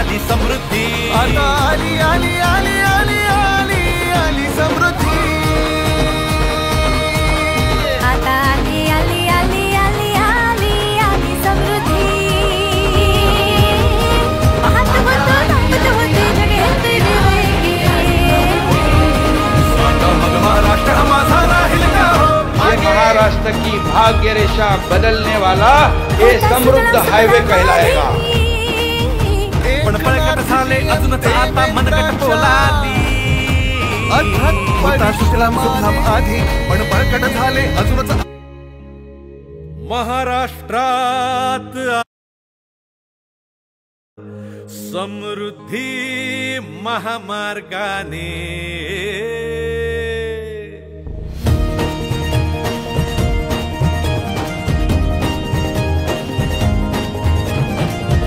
आली समृद्धी, आता आली आली आली आली आली आली समृद्धी, आता आली आली आली आली आली आली समृद्धी. पाहत होतो थांबत होते जगे तेरे वेगे. आता मग महाराष्ट्र माझा राहील का हो ये महाराष्ट्र की भाग्य रेखा बदलने वाला ये समृद्ध हाईवे कहलाएगा. पण पळकट झाले अजूनच आता मनगट पोलादी, होता सुजलाम सुफलाम आधी पण बळकट झाले अजूनच. महाराष्ट्रात समृद्धी महामार्गाने.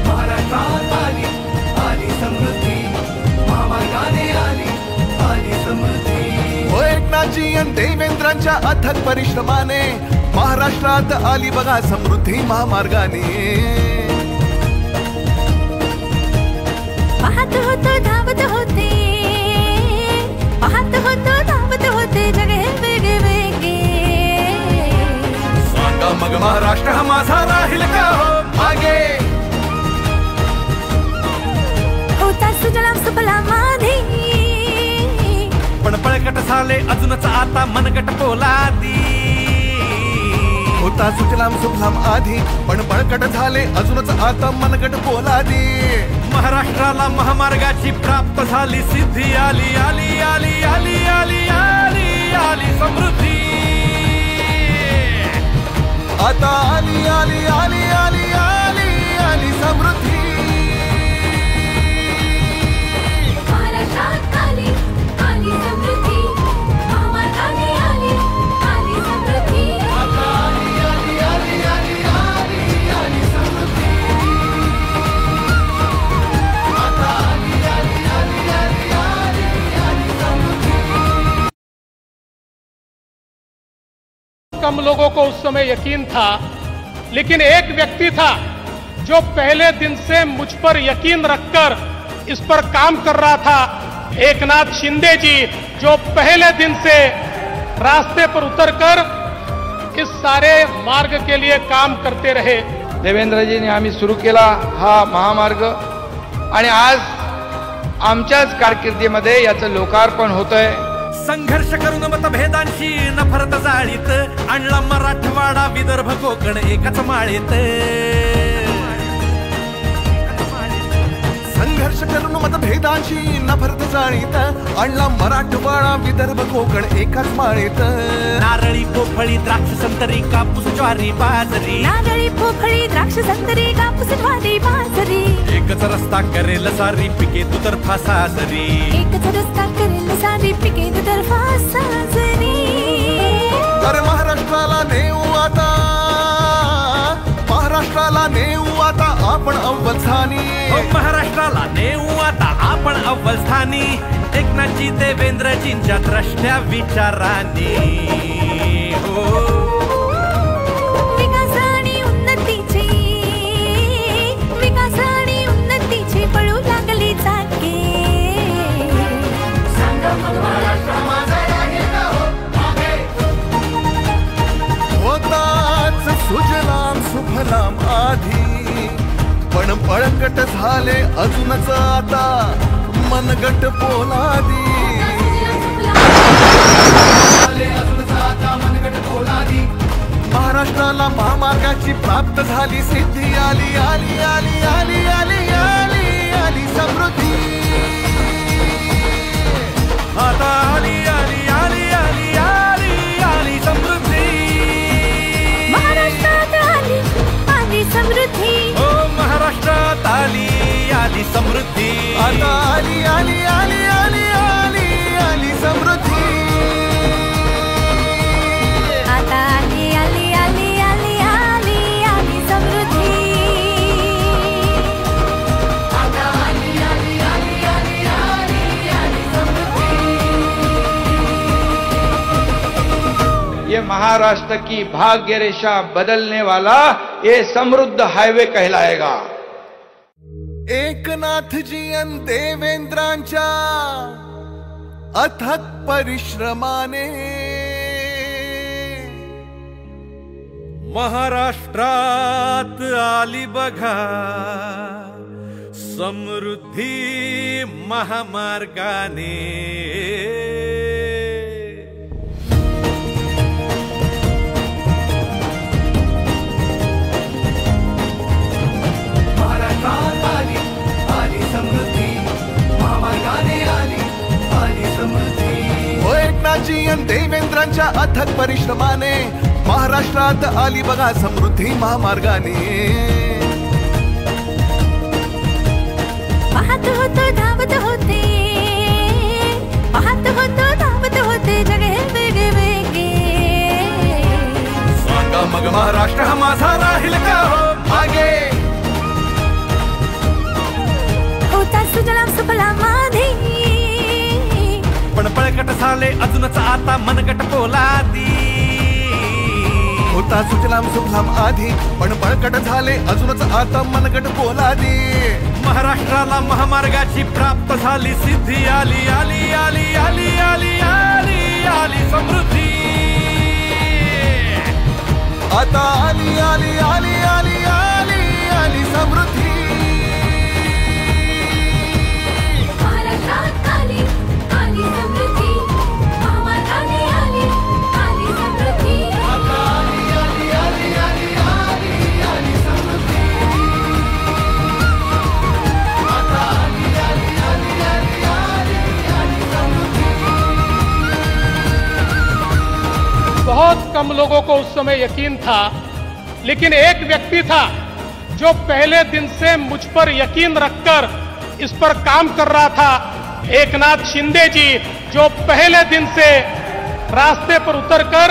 महाराष्ट्रात आली आली समृद्धी, महामार्गाने आली आली समृद्धी. एकनाथजी आणि देवेंद्रांच्या अथक परिश्रमाने महाराष्ट्रात आली बघा समृद्धी महामार्गाने. पाहत होतो धावत होते, पाहत होतो धावत होते जगे वेगे वेगे. सांगा मग महाराष्ट्र हा माझा राहील का हो मागे. होता सुजलाम सुफलाम आधी, पण पळकट झाले अजूनच आता मनगट पोलादी. होता सुजलाम सुफलाम आधी पण बळकट झाले अजूनच आता मनगट पोलादी. महाराष्ट्राला महामार्गाची प्राप्त झाली सिद्धी, आली आली आली आली आली आली आली समृद्धी. आता आली आली आली आली आली आली समृद्धी. महाराष्ट्रात आली आली समृद्धी, महामार्गाने आली आली समृद्धी. आता आली आली आली आली आली आली समृद्धी. आता आली आली आली आली आली आली समृद्धी. कम लोगों को उस समय यकीन था, लेकिन एक व्यक्ति था जो पहले दिन से मुझ पर यकीन रखकर इस पर काम कर रहा था. एकनाथ शिंदे जी जो पहले दिन से रास्ते पर उतरकर इस सारे मार्ग के लिए काम करते रहे. देवेंद्रजींनी आम्ही सुरू केला हा महामार्ग आणि आज आमच्याच कारकिर्दीमध्ये याचं लोकार्पण होतंय. संघर्ष करून मतभेदांशी नफरत जाळीत आणला मराठवाडा विदर्भ कोकण एकाच माळीत. संघर्ष करून मतभेदांशी नफरत जाळीत आणला मराठवाडा विदर्भ कोकण एकाच माळीत. नारळी पोफळी द्राक्ष संतरी कापूस ज्वारी बाजरी, नारळी पोफळी द्राक्ष संत्री कापूस ज्वारी बाजरी. एकच रस्ता करेल सारी पिके दुतर्फा साजरी. एकच रस्ता करेल सारी पिके दुतर्फा साजरी. अरे महाराष्ट्राला नेऊ आता, महाराष्ट्राला नेऊ आता आपण अव्वल स्थानी. हो महाराष्ट्राला नेऊ आता आपण अव्वल स्थानी. एकनाथजी देवेंद्रजींच्या द्रष्ट्या विचारांनी. हो विकास आणि उन्नतीची, विकास आणि उन्नतीची पळू लागली चाके. होताच सुजलाम सुफलाम आधी पण पळकट झाले अजूनच आता मनगट पोलादी. महाराष्ट्राला महामार्गाची प्राप्त झाली सिद्धी, आली आली आली आली आली आली आली समृद्धी. आता आली आली आली आली आली आली समृद्धी. महाराष्ट्रात आली आली समृद्धी. हो महाराष्ट्रात आली आली समृद्धी. आता आली आली आली आली आली आली समृद्धी. आता आली आली आली आली आली आली समृद्धी. आता आली आली आली आली आली आली समृद्धी. ये महाराष्ट्र की भाग्य रेखा बदलने वाला ये समृद्ध हाईवे कहलाएगा. एकनाथजी अन देवेंद्रांच्या अथक परिश्रमाने महाराष्ट्रात आली बघा समृद्धी महामार्गाने। महाराष्ट्रात आली आली समृद्धी महामार्गाने आली समृद्धी। ओ एकनाथजी अन देवेंद्रांच्या अथक परिश्रमाने महाराष्ट्रात आली बघा समृद्धी महामार्गाने। पाहत होतो धावत होते पाहत होतो धावत होते जगे वेगे वेगे। सांगा मग महाराष्ट्र हा माझा राहील का हो मागे। होता सुजलाम सुफलाम आधी पण पळकट झाले अजूनच आता मनगट पोलादी। होता सुजलाम सुफलाम आधी पण बळकट झाले अजूनच आता मनगट पोलादी। महाराष्ट्राला महामार्गाची प्राप्त झाली सिद्धी आली आली आली आली आली आली आली समृद्धी। आता आली आली आली आली आली आली समृद्धी। महाराष्ट्रात आली आली समृद्धी महामार्गाने आली आली समृद्धी। आता आली आली आली आली आली आली समृद्धी। आता आली आली आली आली आली आली समृद्धी। बहुत कम लोगों को उस समय यकीन था, लेकिन एक व्यक्ति था जो पहले दिन से मुझ पर यकीन रखकर इस पर काम कर रहा था। एकनाथ शिंदे जी जो पहले दिन से रास्ते पर उतरकर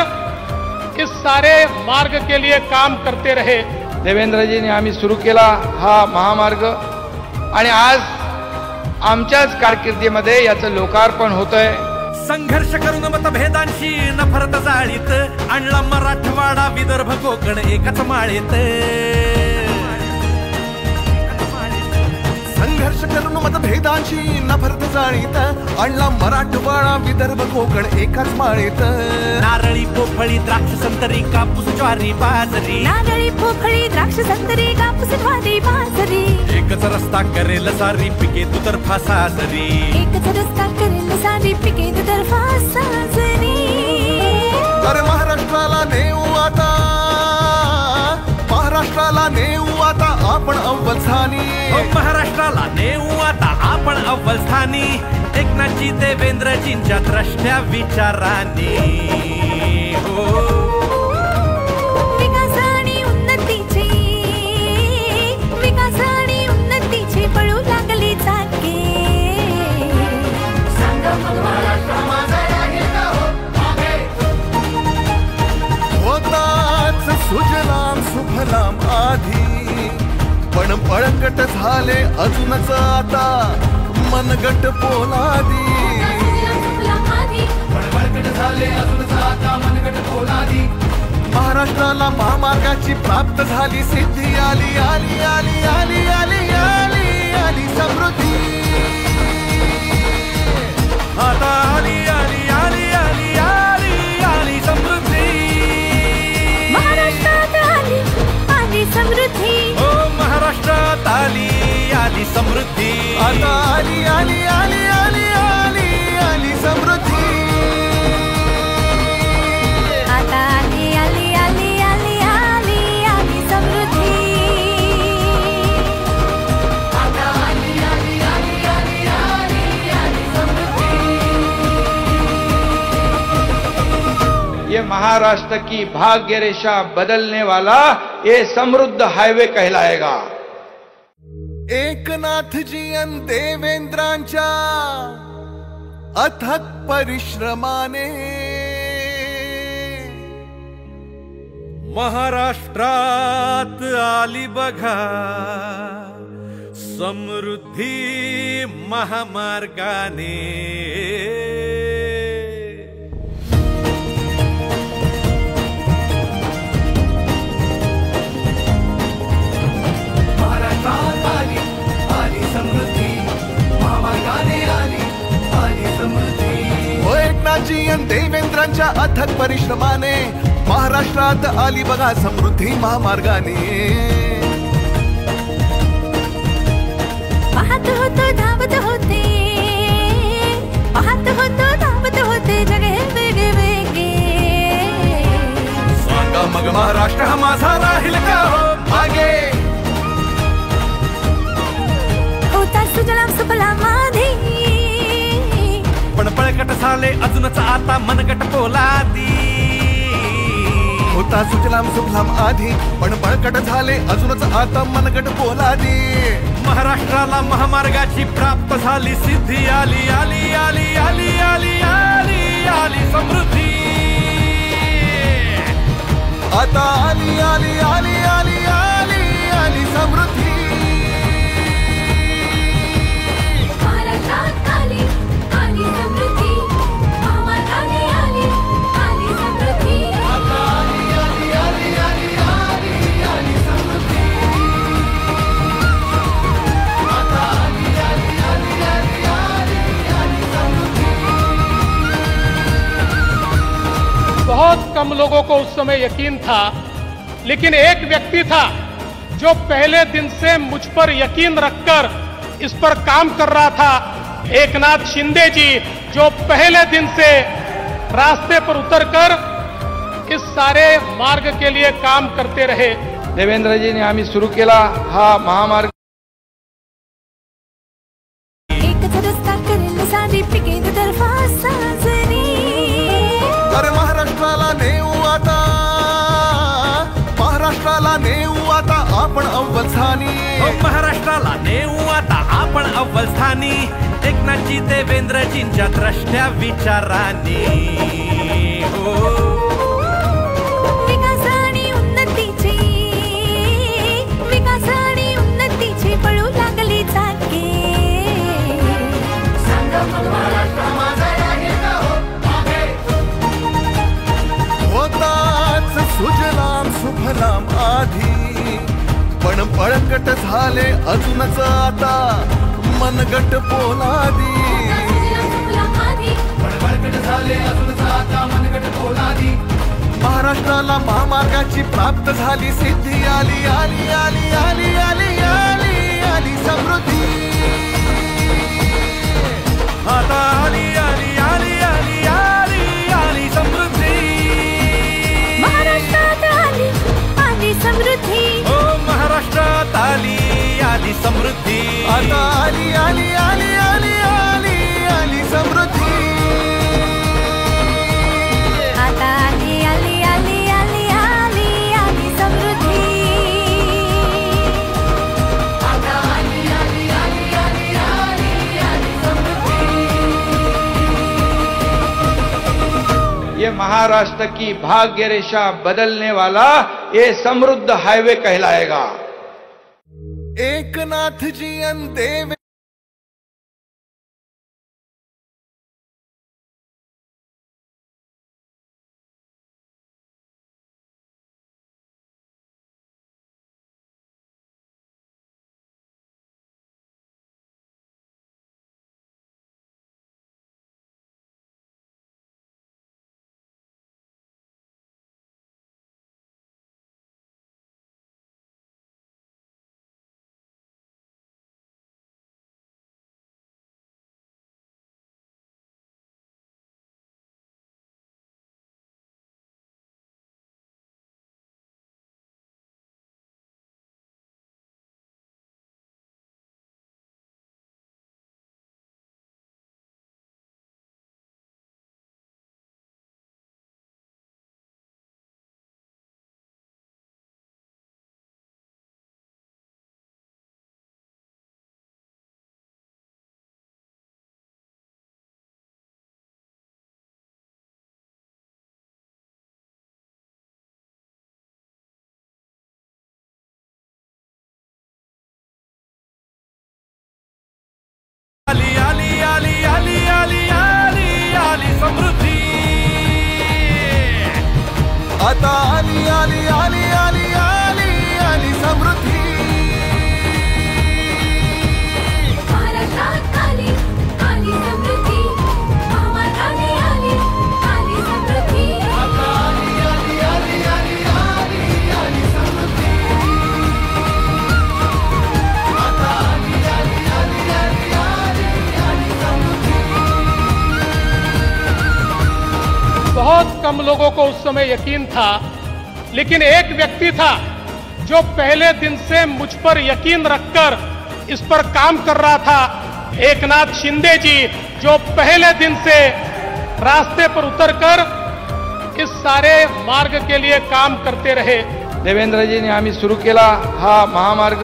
इस सारे मार्ग के लिए काम करते रहे। देवेंद्रजींनी आम्ही सुरू केला हा महामार्ग आणि आज आमच्याच कारकिर्दीमध्ये याचं लोकार्पण होतंय। संघर्ष करून मतभेदांशी नफरत जाळीत आणला मराठवाडा विदर्भ कोकण एकाच माळेत। संघर्ष करून मतभेदांशी नफरत जाळीत आणला मराठवाडा विदर्भ कोकण एकाच माळेत। नारळी पोफळी द्राक्ष संतरी कापूस ज्वारी बाजरी। नारळी पोफळी द्राक्ष संत्री कापूस ज्वारी बाजरी। एकच रस्ता करेल सारी पिके दुतर्फा साजरी। एकच रस्ता करेल सारी पिके दुतर्फा साजरी। अरे महाराष्ट्राला नेऊ आता महाराष्ट्राला नेऊ आता आपण अव्वल स्थानी। महाराष्ट्राला नेऊ आता आपण अव्वल स्थानी। एकनाथजी देवेंद्रजींच्या द्रष्ट्या विचारांनी हो। विकास आणि उन्नतीची पळू लागली चाके। सांगा मग महाराष्ट्र माझा राहील का हो मागे। होताच सुजलाम सुफलाम आधी पण बळकट झाले अजूनच आता मनगट पोलादी। पण बळकट झाले अजूनच आता मनगट पोलादी। महाराष्ट्राला महामार्गाची प्राप्त झाली सिद्धी आली आली आली आली आली आली आली समृद्धी। आता आली आली आली आली आली आली समृद्धी। महाराष्ट्रात आली आली समृद्धी। हो महाराष्ट्रात आली आली समृद्धी। आता आली आली आली आली आली आली समृद्धी। आता आली आली आली आली आली आली समृद्धी। आता आली आली आली आली आली आली समृद्धी। ये महाराष्ट्र की भाग्य रेखा बदलने वाला ये समृद्ध हाईवे कहलाएगा। एकनाथजी अन देवेंद्रांच्या अथक परिश्रमाने महाराष्ट्रात आली बघा समृद्धी महामार्गाने। महाराष्ट्रात आली एकनाथजी आणि देवेंद्रांच्या अथक परिश्रमाने महाराष्ट्रात आली बघा समृद्धी महामार्गाने. पाहत होतो धावत होते, पाहत होतो धावत होते जग हे वेगळे वेगळे. सांगा मग महाराष्ट्र हा माझा राहील का हो मागे. होता सुजलाम सुफलाम आधी, पण पळकट झाले अजूनच आता मनगट पोलादी. होता सुजलाम सुफलाम आधी पण बळकट झाले अजूनच आता मनगट पोलादी. महाराष्ट्राला महामार्गाची प्राप्त झाली सिद्धी. आली आली आली आली आली आली आली समृद्धी. आता आली आली आली आली आली आली समृद्धी. महाराष्ट्रात आली आली समृद्धी, महामार्गाने आली आली समृद्धी. आता आली आली आली आली आली आली समृद्धी. आता आली आली आली आली आली आली समृद्धी. बहुत कम लोगों को उस समय यकीन था, लेकिन एक व्यक्ति था जो पहले दिन से मुझ पर यकीन रखकर इस पर काम कर रहा था. एकनाथ शिंदे जी जो पहले दिन से रास्ते पर उतरकर इस सारे मार्ग के लिए काम करते रहे. देवेंद्रजींनी आम्ही सुरू केला हा महामार्ग. एकच रस्ता करेल सारी पिके दुतर्फा साजरी. अरे महाराष्ट्राला नेऊ आता, महाराष्ट्राला नेऊ आता आपण अव्वल स्थानी. हो महाराष्ट्राला नेऊ आता आपण अव्वल स्थानी. एकनाथजी देवेंद्रजींच्या द्रष्ट्या विचारांनी. हो विकास आणि उन्नतीची, विकास आणि उन्नतीची पळू लागली चाके. सांगा मग महाराष्ट्र माझा राहील का हो मागे. होताच सुजलाम सुफलाम आधी पण बळकट झाले अजूनच आता मनगट पोलादी. पण बळकट झाले अजूनच आता मनगट पोलादी. महाराष्ट्राला महामार्गाची प्राप्त झाली सिद्धी. आली आली आली आली आली आली आली समृद्धी. आता आली आली आली आली आली आली समृद्धी. महाराष्ट्रात आली आली समृद्धी. हो महाराष्ट्रात आली आली समृद्धी. आता आली आली आली आली आली आली समृद्धी. आता आली आली आली आली आली आली समृद्धी. आता आली आली आली आली आली आली समृद्धी. ये महाराष्ट्र की भाग्य रेखा बदलने वाला ये समृद्ध हाईवे कहलाएगा. एकनाथजी आणि देव आली आली आली आली आली आली आली समृद्धी. आता आली आली आली आली आली आली समृद्धी. महाराष्ट्रात आली आली समृद्धी, महामार्गाने आली कम लोगों को उस समय यकीन था, लेकिन एक व्यक्ति था जो पहले दिन से मुझ पर यकीन रखकर इस पर काम कर रहा था। एकनाथ शिंदे जी जो पहले दिन से रास्ते पर उतरकर इस सारे मार्ग के लिए काम करते रहे। देवेंद्रजींनी आम्ही सुरू केला हा महामार्ग